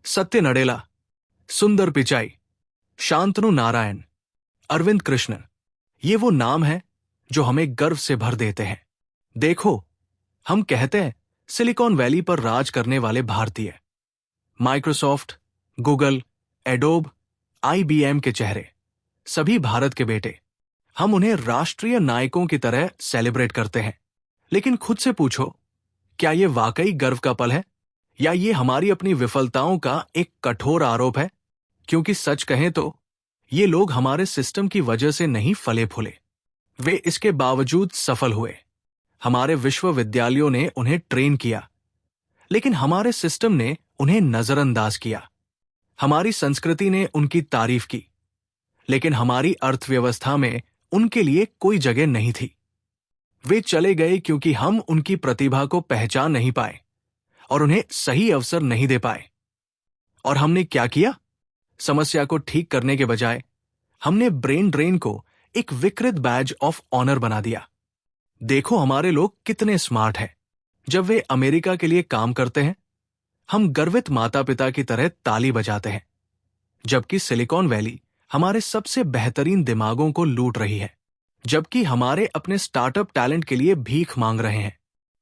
सत्य नडेला, सुंदर पिचाई, शांतनु नारायण, अरविंद कृष्णन, ये वो नाम हैं जो हमें गर्व से भर देते हैं। देखो, हम कहते हैं सिलिकॉन वैली पर राज करने वाले भारतीय, माइक्रोसॉफ्ट, गूगल, एडोब, IBM के चेहरे, सभी भारत के बेटे। हम उन्हें राष्ट्रीय नायकों की तरह सेलिब्रेट करते हैं। लेकिन खुद से पूछो, क्या ये वाकई गर्व का पल है, या ये हमारी अपनी विफलताओं का एक कठोर आरोप है? क्योंकि सच कहें तो ये लोग हमारे सिस्टम की वजह से नहीं फले फूले, वे इसके बावजूद सफल हुए। हमारे विश्वविद्यालयों ने उन्हें ट्रेन किया, लेकिन हमारे सिस्टम ने उन्हें नजरअंदाज किया। हमारी संस्कृति ने उनकी तारीफ की, लेकिन हमारी अर्थव्यवस्था में उनके लिए कोई जगह नहीं थी। वे चले गए क्योंकि हम उनकी प्रतिभा को पहचान नहीं पाए और उन्हें सही अवसर नहीं दे पाए। और हमने क्या किया? समस्या को ठीक करने के बजाय हमने ब्रेन ड्रेन को एक विकृत बैज ऑफ ऑनर बना दिया। देखो हमारे लोग कितने स्मार्ट हैं। जब वे अमेरिका के लिए काम करते हैं, हम गर्वित माता पिता की तरह ताली बजाते हैं, जबकि सिलिकॉन वैली हमारे सबसे बेहतरीन दिमागों को लूट रही है, जबकि हमारे अपने स्टार्टअप टैलेंट के लिए भीख मांग रहे हैं,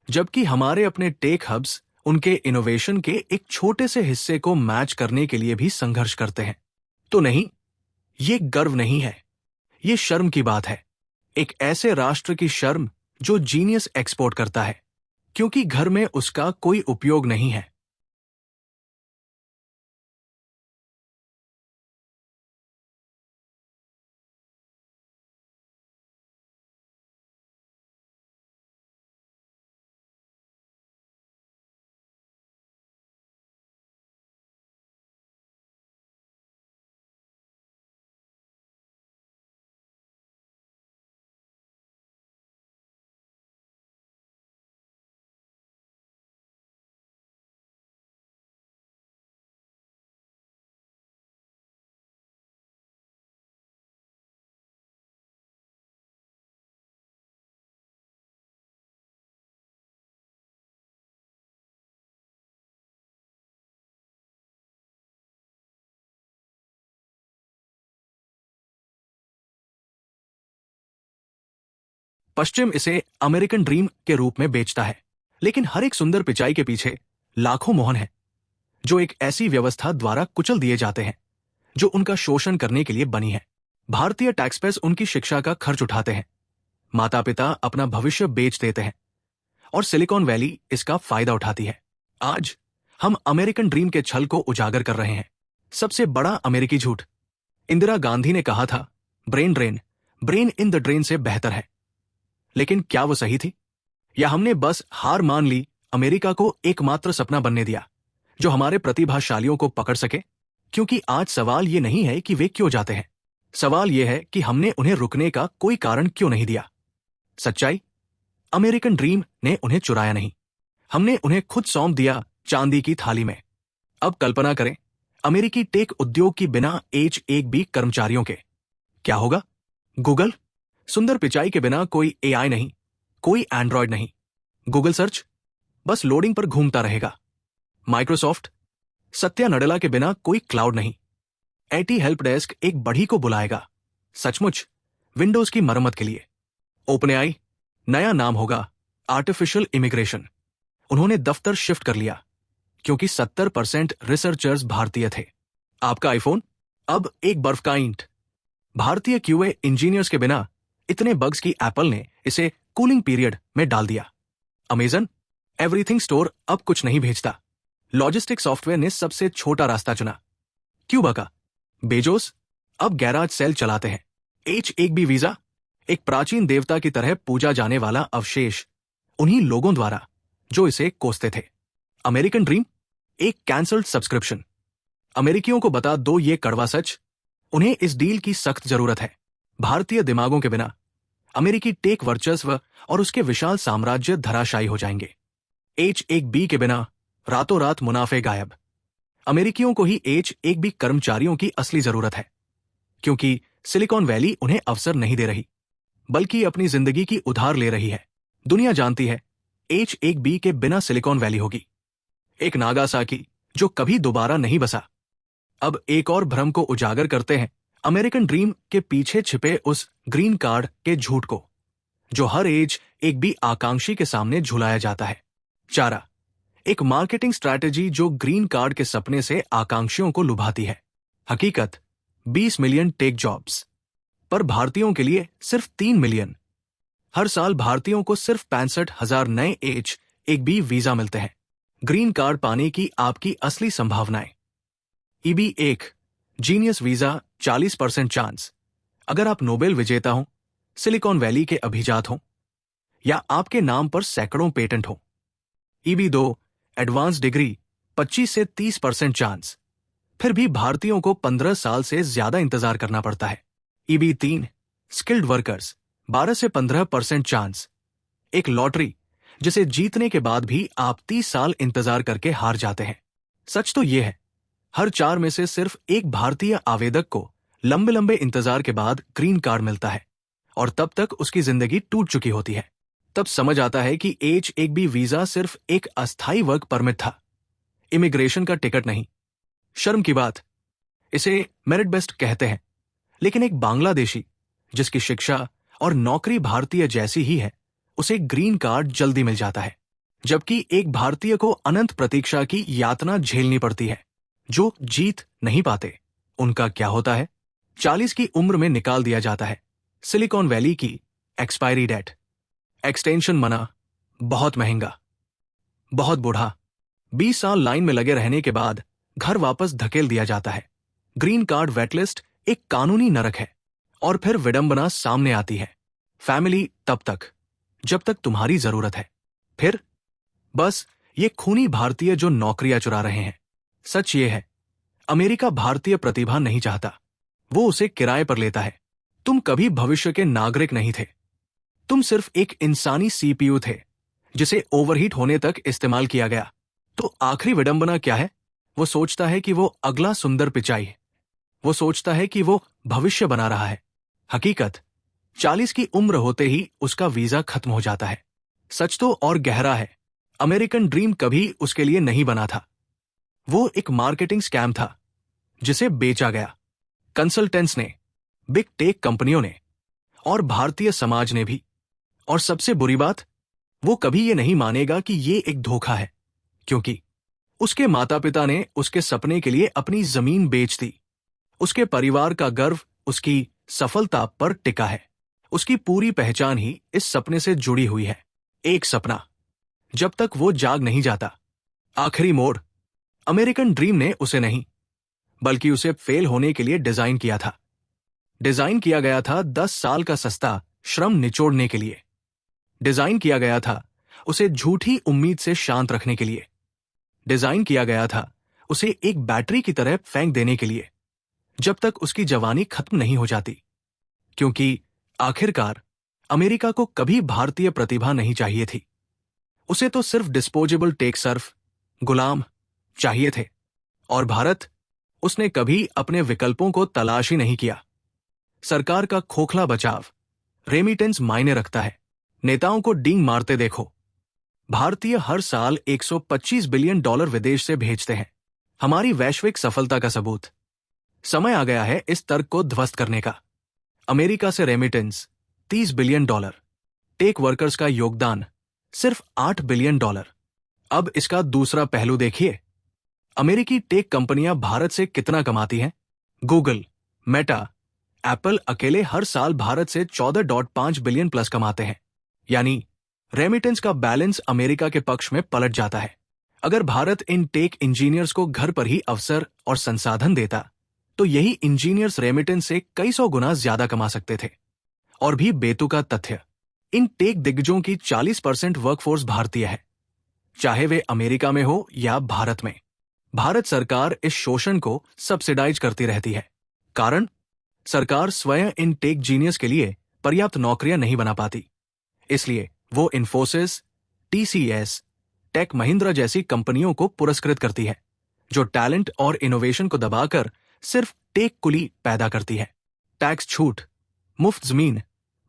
जबकि हमारे अपने टेक हब्स उनके इनोवेशन के एक छोटे से हिस्से को मैच करने के लिए भी संघर्ष करते हैं। तो नहीं, ये गर्व नहीं है, ये शर्म की बात है। एक ऐसे राष्ट्र की शर्म जो जीनियस एक्सपोर्ट करता है, क्योंकि घर में उसका कोई उपयोग नहीं है। पश्चिम इसे अमेरिकन ड्रीम के रूप में बेचता है, लेकिन हर एक सुंदर पिचाई के पीछे लाखों मोहन हैं, जो एक ऐसी व्यवस्था द्वारा कुचल दिए जाते हैं जो उनका शोषण करने के लिए बनी है। भारतीय टैक्सपेयर्स उनकी शिक्षा का खर्च उठाते हैं, माता पिता अपना भविष्य बेच देते हैं, और सिलिकॉन वैली इसका फायदा उठाती है। आज हम अमेरिकन ड्रीम के छल को उजागर कर रहे हैं। सबसे बड़ा अमेरिकी झूठ, इंदिरा गांधी ने कहा था, brain drain brain in the drain से बेहतर है। लेकिन क्या वो सही थी, या हमने बस हार मान ली, अमेरिका को एकमात्र सपना बनने दिया जो हमारे प्रतिभाशालियों को पकड़ सके? क्योंकि आज सवाल ये नहीं है कि वे क्यों जाते हैं, सवाल यह है कि हमने उन्हें रुकने का कोई कारण क्यों नहीं दिया। सच्चाई, अमेरिकन ड्रीम ने उन्हें चुराया नहीं, हमने उन्हें खुद सौंप दिया चांदी की थाली में। अब कल्पना करें, अमेरिकी टेक उद्योग की बिना H1B कर्मचारियों के क्या होगा? गूगल, सुंदर पिचाई के बिना कोई AI नहीं, कोई एंड्रॉयड नहीं। गूगल सर्च बस लोडिंग पर घूमता रहेगा। माइक्रोसॉफ्ट, सत्या नडेला के बिना कोई क्लाउड नहीं। IT हेल्प डेस्क एक बढ़ी को बुलाएगा, सचमुच विंडोज की मरम्मत के लिए। OpenAI, नया नाम होगा आर्टिफिशियल इमिग्रेशन। उन्होंने दफ्तर शिफ्ट कर लिया क्योंकि 70% रिसर्चर्स भारतीय थे। आपका आईफोन अब एक बर्फ का ईंट। भारतीय QA इंजीनियर्स के बिना इतने बग्स की एप्पल ने इसे कूलिंग पीरियड में डाल दिया। अमेजन, एवरीथिंग स्टोर अब कुछ नहीं भेजता। लॉजिस्टिक सॉफ्टवेयर ने सबसे छोटा रास्ता चुना। क्यूबा का बेजोस अब गैराज सेल चलाते हैं। H1B वीजा, एक प्राचीन देवता की तरह पूजा जाने वाला अवशेष, उन्हीं लोगों द्वारा जो इसे कोसते थे। अमेरिकन ड्रीम, एक कैंसल्ड सब्सक्रिप्शन। अमेरिकियों को बता दो ये कड़वा सच, उन्हें इस डील की सख्त जरूरत है। भारतीय दिमागों के बिना अमेरिकी टेक वर्चस्व और उसके विशाल साम्राज्य धराशायी हो जाएंगे। H1B के बिना रातों रात मुनाफे गायब। अमेरिकियों को ही H1B कर्मचारियों की असली जरूरत है, क्योंकि सिलिकॉन वैली उन्हें अवसर नहीं दे रही, बल्कि अपनी जिंदगी की उधार ले रही है। दुनिया जानती है H1B के बिना सिलिकॉन वैली होगी एक नागासाकी, जो कभी दोबारा नहीं बसा। अब एक और भ्रम को उजागर करते हैं, अमेरिकन ड्रीम के पीछे छिपे उस ग्रीन कार्ड के झूठ को, जो हर एज एक भी आकांक्षी के सामने झुलाया जाता है। चारा, एक मार्केटिंग स्ट्रैटेजी जो ग्रीन कार्ड के सपने से आकांक्षियों को लुभाती है। हकीकत, 20 मिलियन टेक जॉब्स, पर भारतीयों के लिए सिर्फ 3 मिलियन। हर साल भारतीयों को सिर्फ 65,000 नए एच एक बी वीजा मिलते हैं। ग्रीन कार्ड पाने की आपकी असली संभावनाएं। ईबी 1 जीनियस वीजा 40% चांस, अगर आप नोबेल विजेता हो, सिलिकॉन वैली के अभिजात हो, या आपके नाम पर सैकड़ों पेटेंट हो। ईबी 2 एडवांस डिग्री 25 से 30% चांस, फिर भी भारतीयों को 15 साल से ज्यादा इंतजार करना पड़ता है। ईबी 3 स्किल्ड वर्कर्स 12 से 15% चांस, एक लॉटरी जिसे जीतने के बाद भी आप 30 साल इंतजार करके हार जाते हैं। सच तो यह है, हर 4 में से सिर्फ एक भारतीय आवेदक को लंबे लंबे इंतजार के बाद ग्रीन कार्ड मिलता है, और तब तक उसकी जिंदगी टूट चुकी होती है। तब समझ आता है कि H-1B वीजा सिर्फ एक अस्थायी वर्क परमिट था, इमिग्रेशन का टिकट नहीं। शर्म की बात, इसे मेरिट बेस्ट कहते हैं, लेकिन एक बांग्लादेशी जिसकी शिक्षा और नौकरी भारतीय जैसी ही है, उसे ग्रीन कार्ड जल्दी मिल जाता है, जबकि एक भारतीय को अनंत प्रतीक्षा की यातना झेलनी पड़ती है। जो जीत नहीं पाते, उनका क्या होता है? 40 की उम्र में निकाल दिया जाता है। सिलिकॉन वैली की एक्सपायरी डेट, एक्सटेंशन मना, बहुत महंगा, बहुत बूढ़ा, 20 साल लाइन में लगे रहने के बाद घर वापस धकेल दिया जाता है। ग्रीन कार्ड वेटलिस्ट एक कानूनी नरक है। और फिर विडंबना सामने आती है, फैमिली तब तक जब तक तुम्हारी जरूरत है। फिर बस ये खूनी भारतीय जो नौकरियां चुरा रहे हैं। सच ये है, अमेरिका भारतीय प्रतिभा नहीं चाहता, वो उसे किराए पर लेता है। तुम कभी भविष्य के नागरिक नहीं थे, तुम सिर्फ एक इंसानी सीपीयू थे जिसे ओवरहीट होने तक इस्तेमाल किया गया। तो आखिरी विडंबना क्या है? वो सोचता है कि वो अगला सुंदर पिचाई है, वो सोचता है कि वो भविष्य बना रहा है। हकीकत, 40 की उम्र होते ही उसका वीजा खत्म हो जाता है। सच तो और गहरा है, अमेरिकन ड्रीम कभी उसके लिए नहीं बना था। वो एक मार्केटिंग स्कैम था जिसे बेचा गया, कंसल्टेंट्स ने, बिग टेक कंपनियों ने, और भारतीय समाज ने भी। और सबसे बुरी बात, वो कभी ये नहीं मानेगा कि ये एक धोखा है, क्योंकि उसके माता पिता ने उसके सपने के लिए अपनी जमीन बेच दी। उसके परिवार का गर्व उसकी सफलता पर टिका है। उसकी पूरी पहचान ही इस सपने से जुड़ी हुई है। एक सपना, जब तक वो जाग नहीं जाता। आखिरी मोड़, अमेरिकन ड्रीम ने उसे नहीं, बल्कि उसे फेल होने के लिए डिजाइन किया था। डिजाइन किया गया था 10 साल का सस्ता श्रम निचोड़ने के लिए। डिजाइन किया गया था उसे झूठी उम्मीद से शांत रखने के लिए। डिजाइन किया गया था उसे एक बैटरी की तरह फेंक देने के लिए, जब तक उसकी जवानी खत्म नहीं हो जाती। क्योंकि आखिरकार अमेरिका को कभी भारतीय प्रतिभा नहीं चाहिए थी, उसे तो सिर्फ डिस्पोजेबल टेक सर्फ गुलाम चाहिए थे। और भारत, उसने कभी अपने विकल्पों को तलाश ही नहीं किया। सरकार का खोखला बचाव, रेमिटेंस मायने रखता है। नेताओं को डींग मारते देखो। भारतीय हर साल $125 बिलियन विदेश से भेजते हैं, हमारी वैश्विक सफलता का सबूत। समय आ गया है इस तर्क को ध्वस्त करने का। अमेरिका से रेमिटेंस $30 बिलियन, टेक वर्कर्स का योगदान सिर्फ $8 बिलियन। अब इसका दूसरा पहलू देखिए, अमेरिकी टेक कंपनियां भारत से कितना कमाती हैं? गूगल, मेटा, एप्पल अकेले हर साल भारत से 14.5 बिलियन प्लस कमाते हैं। यानी रेमिटेंस का बैलेंस अमेरिका के पक्ष में पलट जाता है। अगर भारत इन टेक इंजीनियर्स को घर पर ही अवसर और संसाधन देता, तो यही इंजीनियर्स रेमिटेंस से कई सौ गुना ज्यादा कमा सकते थे। और भी बेतुका तथ्य, इन टेक दिग्गजों की 40% वर्कफोर्स भारतीय है, चाहे वे अमेरिका में हो या भारत में। भारत सरकार इस शोषण को सब्सिडाइज करती रहती है। कारण, सरकार स्वयं इन टेक जीनियस के लिए पर्याप्त नौकरियां नहीं बना पाती। इसलिए वो इन्फोसिस, TCS, टेक महिंद्रा जैसी कंपनियों को पुरस्कृत करती है, जो टैलेंट और इनोवेशन को दबाकर सिर्फ टेक कुली पैदा करती है। टैक्स छूट, मुफ्त जमीन,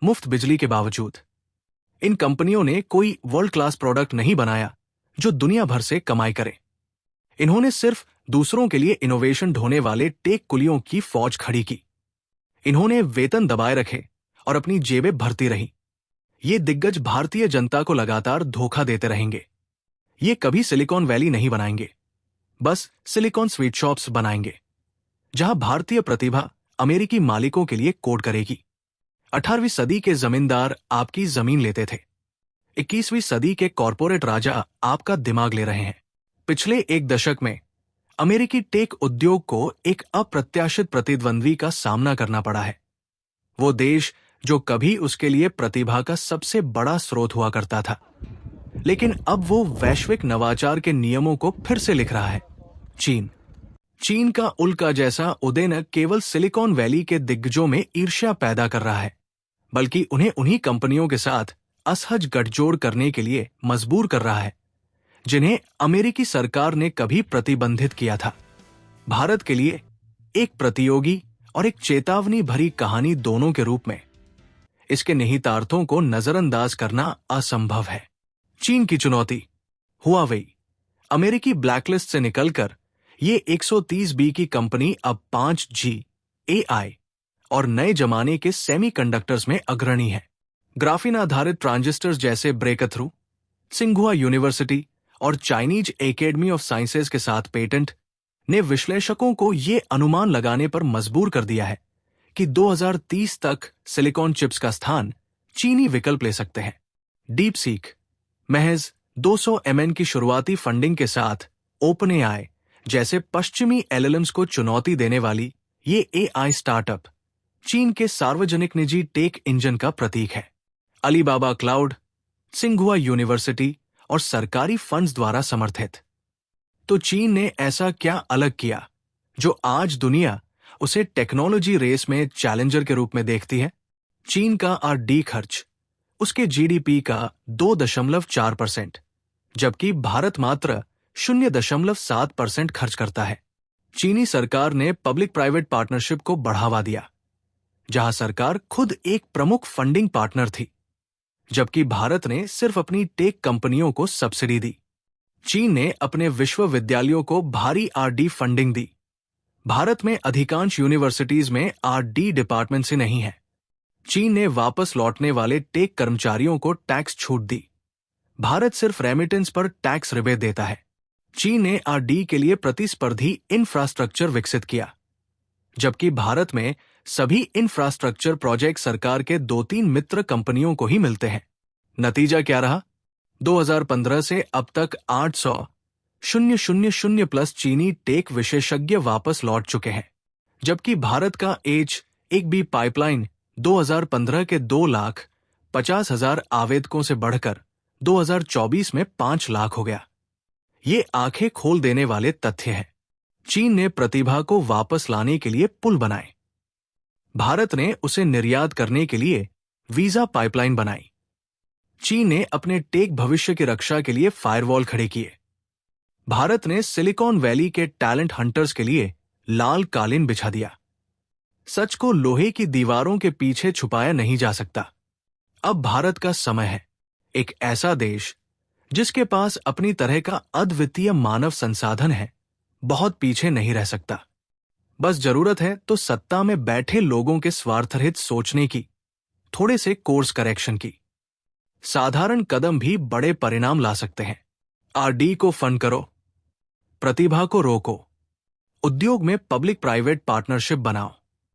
मुफ्त बिजली के बावजूद इन कंपनियों ने कोई वर्ल्ड क्लास प्रोडक्ट नहीं बनाया जो दुनिया भर से कमाई करे। इन्होंने सिर्फ दूसरों के लिए इनोवेशन ढोने वाले टेक कुलियों की फौज खड़ी की। इन्होंने वेतन दबाए रखे और अपनी जेबें भरती रही। ये दिग्गज भारतीय जनता को लगातार धोखा देते रहेंगे। ये कभी सिलिकॉन वैली नहीं बनाएंगे, बस सिलिकॉन स्वीट शॉप्स बनाएंगे, जहां भारतीय प्रतिभा अमेरिकी मालिकों के लिए कोड करेगी। 18वीं सदी के जमींदार आपकी जमीन लेते थे। 21वीं सदी के कॉरपोरेट राजा आपका दिमाग ले रहे हैं। पिछले एक दशक में अमेरिकी टेक उद्योग को एक अप्रत्याशित प्रतिद्वंद्वी का सामना करना पड़ा है। वो देश जो कभी उसके लिए प्रतिभा का सबसे बड़ा स्रोत हुआ करता था, लेकिन अब वो वैश्विक नवाचार के नियमों को फिर से लिख रहा है। चीन का उल्का जैसा उदय न केवल सिलिकॉन वैली के दिग्गजों में ईर्ष्या पैदा कर रहा है, बल्कि उन्हें उन्हीं कंपनियों के साथ असहज गठजोड़ करने के लिए मजबूर कर रहा है, जिन्हें अमेरिकी सरकार ने कभी प्रतिबंधित किया था। भारत के लिए एक प्रतियोगी और एक चेतावनी भरी कहानी दोनों के रूप में। इसके निहितार्थों को नजरअंदाज करना असंभव है। चीन की चुनौती। हुआवेई अमेरिकी ब्लैकलिस्ट से निकलकर ये 130B की कंपनी अब 5G, AI और नए जमाने के सेमीकंडक्टर्स में अग्रणी है। ग्राफीन आधारित ट्रांजिस्टर्स जैसे ब्रेकथ्रू, सिंघुआ यूनिवर्सिटी और चाइनीज एकेडमी ऑफ साइंसेज के साथ पेटेंट ने विश्लेषकों को ये अनुमान लगाने पर मजबूर कर दिया है कि 2030 तक सिलिकॉन चिप्स का स्थान चीनी विकल्प ले सकते हैं। डीप सीक महज 200 MN की शुरुआती फंडिंग के साथ ओपनएआई जैसे पश्चिमी LLMs को चुनौती देने वाली ये AI स्टार्टअप चीन के सार्वजनिक निजी टेक इंजन का प्रतीक है। अलीबाबा क्लाउड, सिंघुआ यूनिवर्सिटी और सरकारी फंड्स द्वारा समर्थित। तो चीन ने ऐसा क्या अलग किया जो आज दुनिया उसे टेक्नोलॉजी रेस में चैलेंजर के रूप में देखती है? चीन का R&D खर्च उसके GDP का 2.4%, जबकि भारत मात्र 0.7% खर्च करता है। चीनी सरकार ने पब्लिक प्राइवेट पार्टनरशिप को बढ़ावा दिया, जहां सरकार खुद एक प्रमुख फंडिंग पार्टनर थी, जबकि भारत ने सिर्फ अपनी टेक कंपनियों को सब्सिडी दी। चीन ने अपने विश्वविद्यालयों को भारी R&D फंडिंग दी। भारत में अधिकांश यूनिवर्सिटीज में R&D डिपार्टमेंट से नहीं है। चीन ने वापस लौटने वाले टेक कर्मचारियों को टैक्स छूट दी। भारत सिर्फ रेमिटेंस पर टैक्स रिबेट देता है। चीन ने R&D के लिए प्रतिस्पर्धी इंफ्रास्ट्रक्चर विकसित किया, जबकि भारत में सभी इंफ्रास्ट्रक्चर प्रोजेक्ट सरकार के 2-3 मित्र कंपनियों को ही मिलते हैं। नतीजा क्या रहा? 2015 से अब तक 800,000 प्लस चीनी टेक विशेषज्ञ वापस लौट चुके हैं, जबकि भारत का H-1B पाइपलाइन 2015 के 2,50,000 आवेदकों से बढ़कर 2024 में 5 लाख हो गया। ये आंखें खोल देने वाले तथ्य हैं। चीन ने प्रतिभा को वापस लाने के लिए पुल बनाए। भारत ने उसे निर्यात करने के लिए वीजा पाइपलाइन बनाई। चीन ने अपने टेक भविष्य की रक्षा के लिए फायरवॉल खड़े किए। भारत ने सिलिकॉन वैली के टैलेंट हंटर्स के लिए लाल कालीन बिछा दिया। सच को लोहे की दीवारों के पीछे छुपाया नहीं जा सकता। अब भारत का समय है। एक ऐसा देश जिसके पास अपनी तरह का अद्वितीय मानव संसाधन है, बहुत पीछे नहीं रह सकता। बस जरूरत है तो सत्ता में बैठे लोगों के स्वार्थरहित सोचने की, थोड़े से कोर्स करेक्शन की। साधारण कदम भी बड़े परिणाम ला सकते हैं। R&D को फंड करो, प्रतिभा को रोको, उद्योग में पब्लिक प्राइवेट पार्टनरशिप बनाओ,